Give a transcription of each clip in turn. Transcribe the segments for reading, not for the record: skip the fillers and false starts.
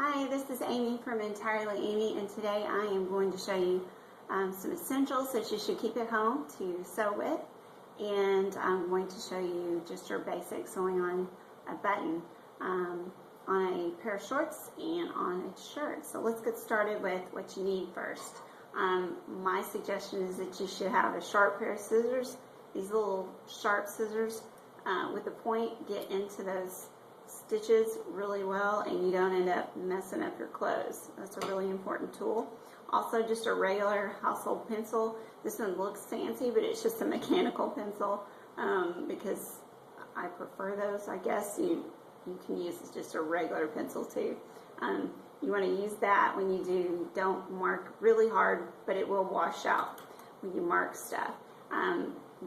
Hi, this is Amy from Entirely Amy, and today I am going to show you some essentials that you should keep at home to sew with, and I'm going to show you just your basic sewing on a button on a pair of shorts and on a shirt. So let's get started with what you need first. My suggestion is that you should have a sharp pair of scissors. These little sharp scissors with the point get into those stitches really well and you don't end up messing up your clothes. That's a really important tool. Also, just a regular household pencil. This one looks fancy, but it's just a mechanical pencil because I prefer those. I guess you can use just a regular pencil too. You want to use that when you do. Don't mark really hard, but it will wash out when you mark stuff.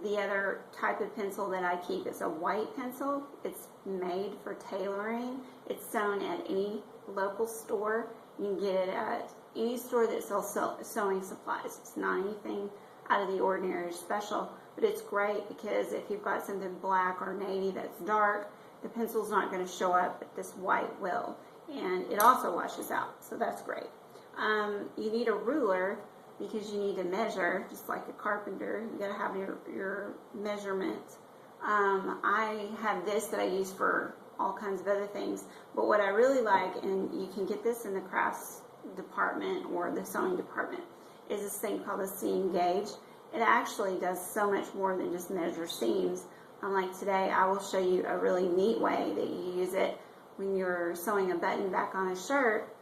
The other type of pencil that I keep is a white pencil. It's made for tailoring. It's sewn at any local store. You can get it at any store that sells sewing supplies. It's not anything out of the ordinary or special, but it's great because if you've got something black or navy that's dark, the pencil's not going to show up, but this white will. And it also washes out, so that's great. You need a ruler because you need to measure, just like a carpenter. You gotta have your measurement. I have this that I use for all kinds of other things, but what I really like, and you can get this in the crafts department or the sewing department, is this thing called a seam gauge. It actually does so much more than just measure seams. Like today, I will show you a really neat way that you use it when you're sewing a button back on a shirt,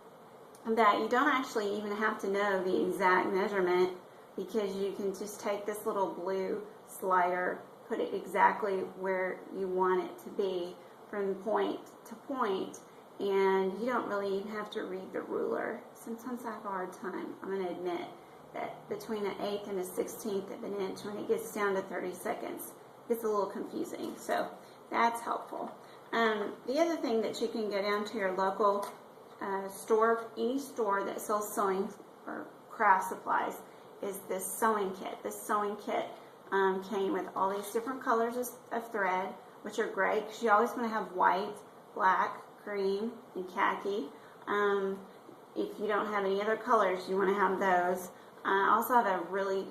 that you don't actually even have to know the exact measurement, because you can just take this little blue slider, put it exactly where you want it to be from point to point, and you don't really even have to read the ruler. Sometimes I have a hard time, I'm going to admit, that between an eighth and a 16th of an inch, when it gets down to 30 seconds, it gets a little confusing, so that's helpful. The other thing that you can go down to your local store, any store that sells sewing or craft supplies, is this sewing kit. This sewing kit came with all these different colors of thread, which are great because you always want to have white, black, green, and khaki. If you don't have any other colors, you want to have those. I also have a really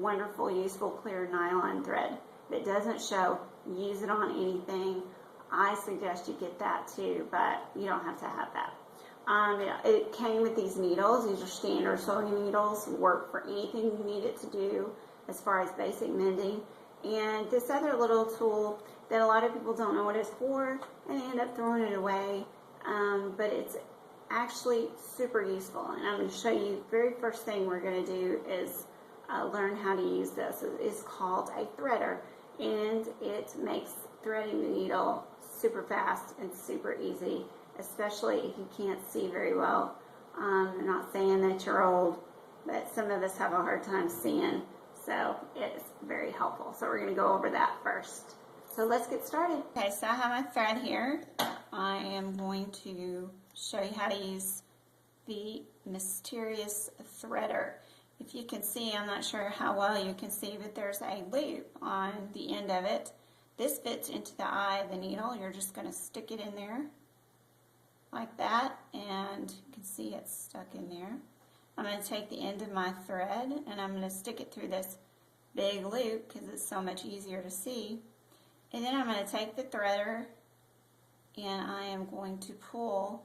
wonderful, useful, clear nylon thread that doesn't show. Use it on anything. I suggest you get that too, but you don't have to have that. It came with these needles. These are standard sewing needles. Work for anything you need it to do as far as basic mending. And this other little tool that a lot of people don't know what it's for, and they end up throwing it away, but it's actually super useful. And I'm going to show you, the very first thing we're going to do is learn how to use this. It's called a threader, and it makes threading the needle super fast and super easy, especially if you can't see very well. I'm not saying that you're old, but some of us have a hard time seeing, so it's very helpful. So we're going to go over that first. So let's get started. Okay, so I have my thread here. I am going to show you how to use the Mysterious Threader. If you can see, I'm not sure how well you can see, but there's a loop on the end of it. This fits into the eye of the needle. You're just going to stick it in there like that, and you can see it's stuck in there. I'm going to take the end of my thread and I'm going to stick it through this big loop because it's so much easier to see. And then I'm going to take the threader and I am going to pull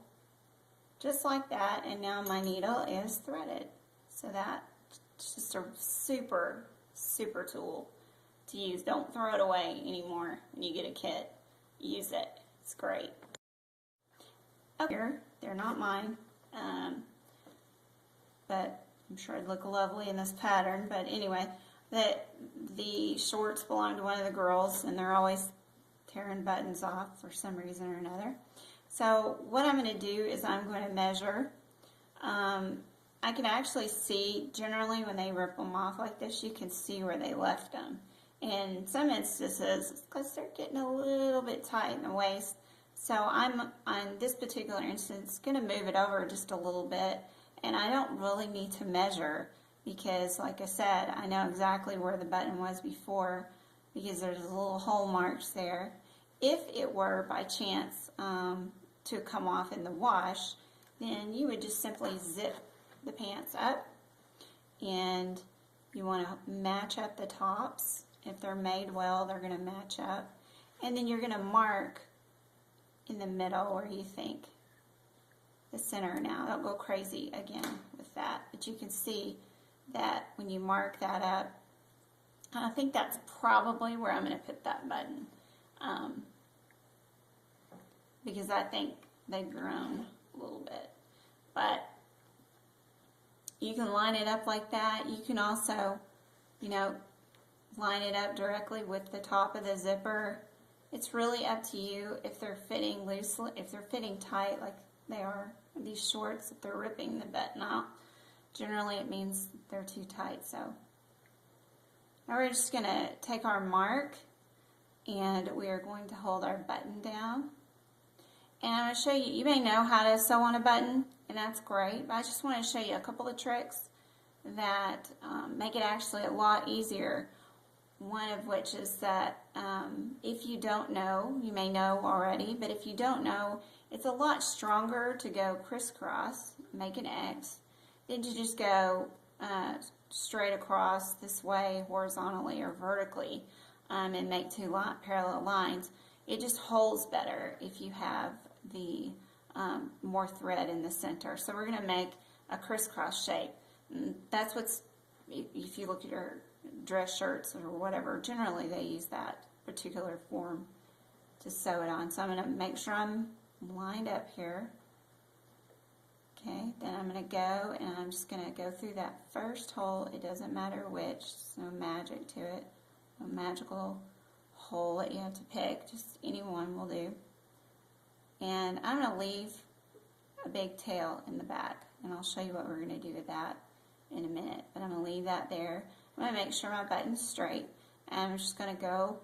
just like that, and now my needle is threaded. So that's just a super, super tool to use. Don't throw it away anymore when you get a kit. Use it. It's great. Okay. Here, they're not mine, but I'm sure it'd look lovely in this pattern. But anyway, the shorts belong to one of the girls, and they're always tearing buttons off for some reason or another. So what I'm going to do is I'm going to measure. I can actually see, generally when they rip them off like this, you can see where they left them. In some instances, because they're getting a little bit tight in the waist, so I'm, on this particular instance, going to move it over just a little bit, and I don't really need to measure because, like I said, I know exactly where the button was before because there's little hole marks there. If it were by chance to come off in the wash, then you would just simply zip the pants up, and you want to match up the tops. If they're made well, they're going to match up. And then you're going to mark in the middle where you think the center. Now, don't go crazy again with that, but you can see that when you mark that up, I think that's probably where I'm going to put that button, because I think they've grown a little bit. But you can line it up like that. You can also, line it up directly with the top of the zipper. It's really up to you if they're fitting loosely, if they're fitting tight like they are these shorts, if they're ripping the button out. Generally it means they're too tight. So now we're just going to take our mark, and we are going to hold our button down. And I'm going to show you, you may know how to sew on a button, and that's great, but I just want to show you a couple of tricks that make it actually a lot easier. One of which is that if you don't know, you may know already, but if you don't know, it's a lot stronger to go crisscross, make an X, than to just go straight across this way, horizontally or vertically, and make two parallel lines. It just holds better if you have the more thread in the center. So we're going to make a crisscross shape. And that's what's, if you look at your dress shirts or whatever, generally they use that particular form to sew it on. So I'm going to make sure I'm lined up here. Okay, then I'm going to go, and I'm just going to go through that first hole. It doesn't matter which, there's no magic to it, no magical hole that you have to pick, just any one will do. And I'm going to leave a big tail in the back, and I'll show you what we're going to do with that in a minute, but I'm going to leave that there. I'm going to make sure my button's straight, and I'm just going to go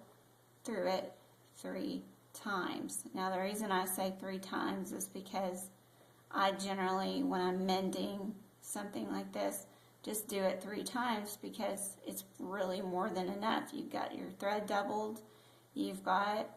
through it 3 times. Now the reason I say 3 times is because I generally, when I'm mending something like this, just do it 3 times, because it's really more than enough. You've got your thread doubled, you've got,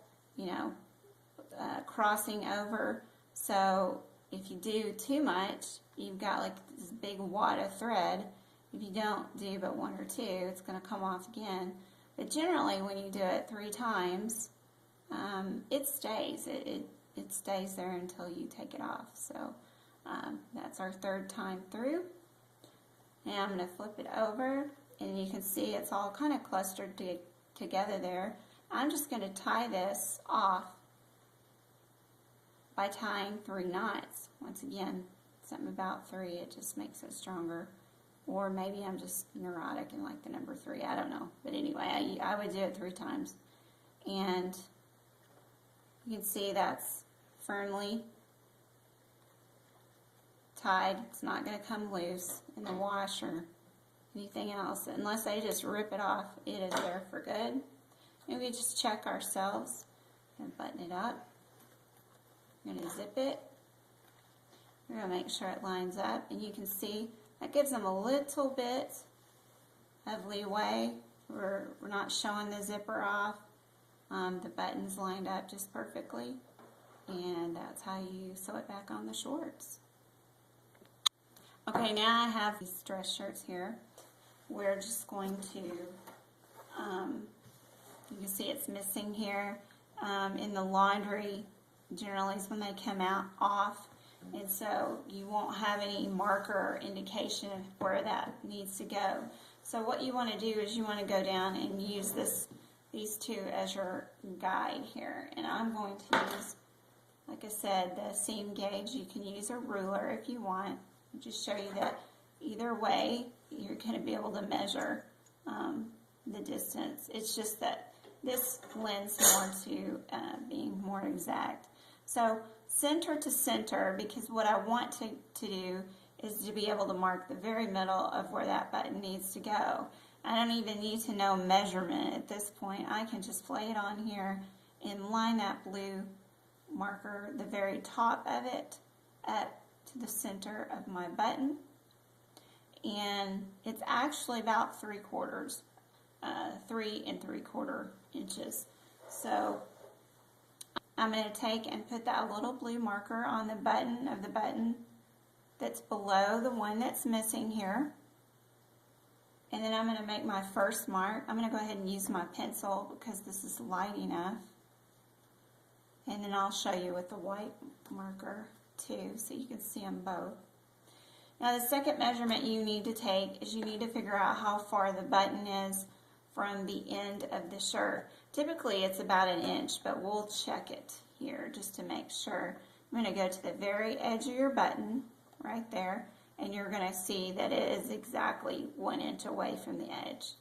crossing over, so if you do too much, you've got like this big wad of thread. If you don't do but 1 or 2, it's going to come off again. But generally, when you do it 3 times, it stays. It stays there until you take it off. So that's our 3rd time through. And I'm going to flip it over, and you can see it's all kind of clustered together there. I'm just going to tie this off by tying 3 knots. Once again, something about 3, it just makes it stronger. Or maybe I'm just neurotic and like the number 3, I don't know. But anyway, I would do it 3 times. And you can see that's firmly tied. It's not going to come loose in the wash or anything else. Unless they just rip it off, it is there for good. And we just check ourselves and button it up. I'm going to zip it. We're going to make sure it lines up. And you can see that gives them a little bit of leeway. We're not showing the zipper off. The button's lined up just perfectly. And that's how you sew it back on the shorts. Okay, now I have these dress shirts here. We're just going to, you can see it's missing here. In the laundry, generally is when they come out off. And so you won't have any marker or indication of where that needs to go. So what you want to do is you want to go down and use these 2 as your guide here. And I'm going to use, like I said, the seam gauge. You can use a ruler if you want. I'll just show you that either way you're going to be able to measure the distance. It's just that this lends more to being more exact. So center to center, because what I want to do is to be able to mark the very middle of where that button needs to go. I don't even need to know measurement at this point. I can just lay it on here and line that blue marker, the very top of it, up to the center of my button. And it's actually about 3/4, 3 3/4 inches. So I'm going to take and put that little blue marker on the button of the button that's below the one that's missing here. And then I'm going to make my first mark. I'm going to go ahead and use my pencil because this is light enough. And then I'll show you with the white marker too, so you can see them both. Now the second measurement you need to take is you need to figure out how far the button is from the end of the shirt. Typically it's about 1 inch, but we'll check it here just to make sure. I'm going to go to the very edge of your button, right there, and you're going to see that it is exactly 1 inch away from the edge.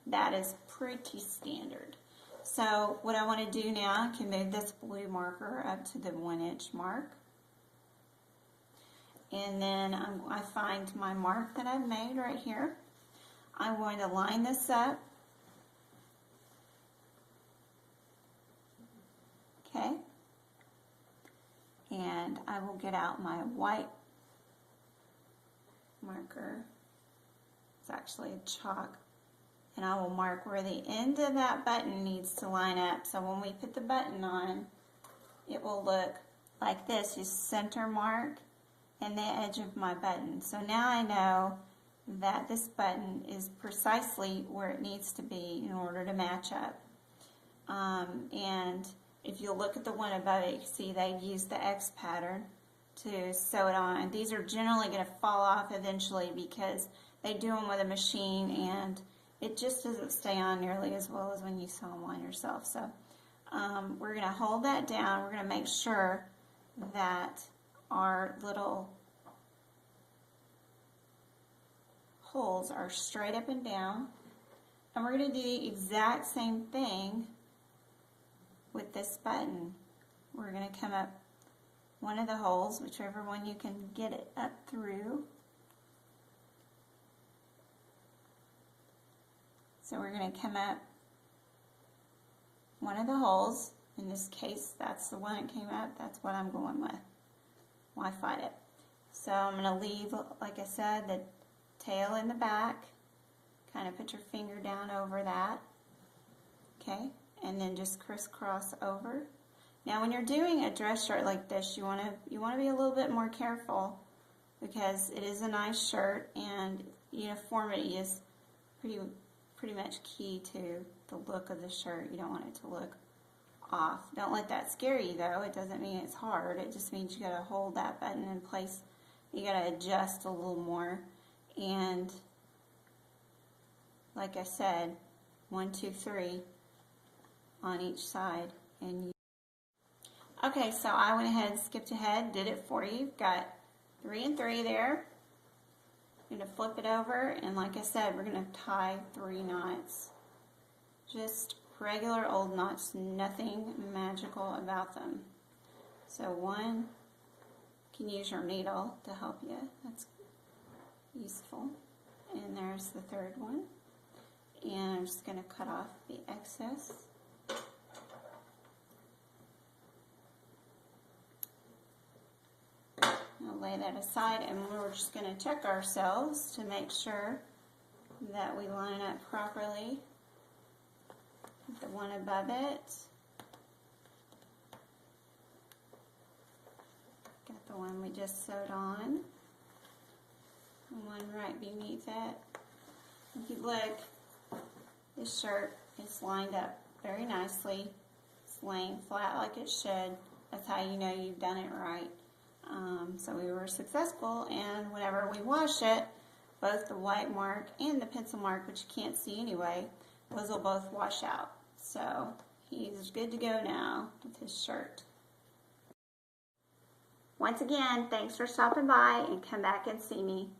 That is pretty standard. So what I want to do now, I can move this blue marker up to the 1 inch mark. And then I find my mark that I've made right here. I'm going to line this up. Okay. And I will get out my white marker. It's actually a chalk. And I will mark where the end of that button needs to line up. So when we put the button on, it will look like this, just center mark and the edge of my button. So now I know that this button is precisely where it needs to be in order to match up. And if you look at the one above it, you can see they use the X pattern to sew it on. These are generally going to fall off eventually because they do them with a machine and it just doesn't stay on nearly as well as when you sew them on yourself. So we're going to hold that down. We're going to make sure that our little holes are straight up and down. And we're going to do the exact same thing with this button. We're going to come up one of the holes, whichever one you can get it up through. So we're going to come up one of the holes. In this case, that's the one that came up. That's what I'm going with. Why fight it? So I'm going to leave, like I said, the tail in the back. Kind of put your finger down over that. Okay, and then just crisscross over. Now, when you're doing a dress shirt like this, you want to be a little bit more careful because it is a nice shirt and uniformity is pretty much key to the look of the shirt. You don't want it to look off. Don't let that scare you though. It doesn't mean it's hard. It just means you got to hold that button in place. You got to adjust a little more. And like I said, 1, 2, 3 on each side. And okay, so I went ahead and skipped ahead, did it for you. You've got 3 and 3 there. I'm going to flip it over, and like I said, we're going to tie 3 knots. Just regular old knots, nothing magical about them. So 1, you can use your needle to help you. That's useful. And there's the 3rd one. And I'm just going to cut off the excess. I'll lay that aside, and we're just going to check ourselves to make sure that we line up properly with the one above it. Got the one we just sewed on, and one right beneath it. If you look, this shirt is lined up very nicely. It's laying flat like it should. That's how you know you've done it right. So we were successful, and whenever we wash it, both the white mark and the pencil mark, which you can't see anyway, those will both wash out. So he's good to go now with his shirt. Once again, thanks for stopping by, and come back and see me.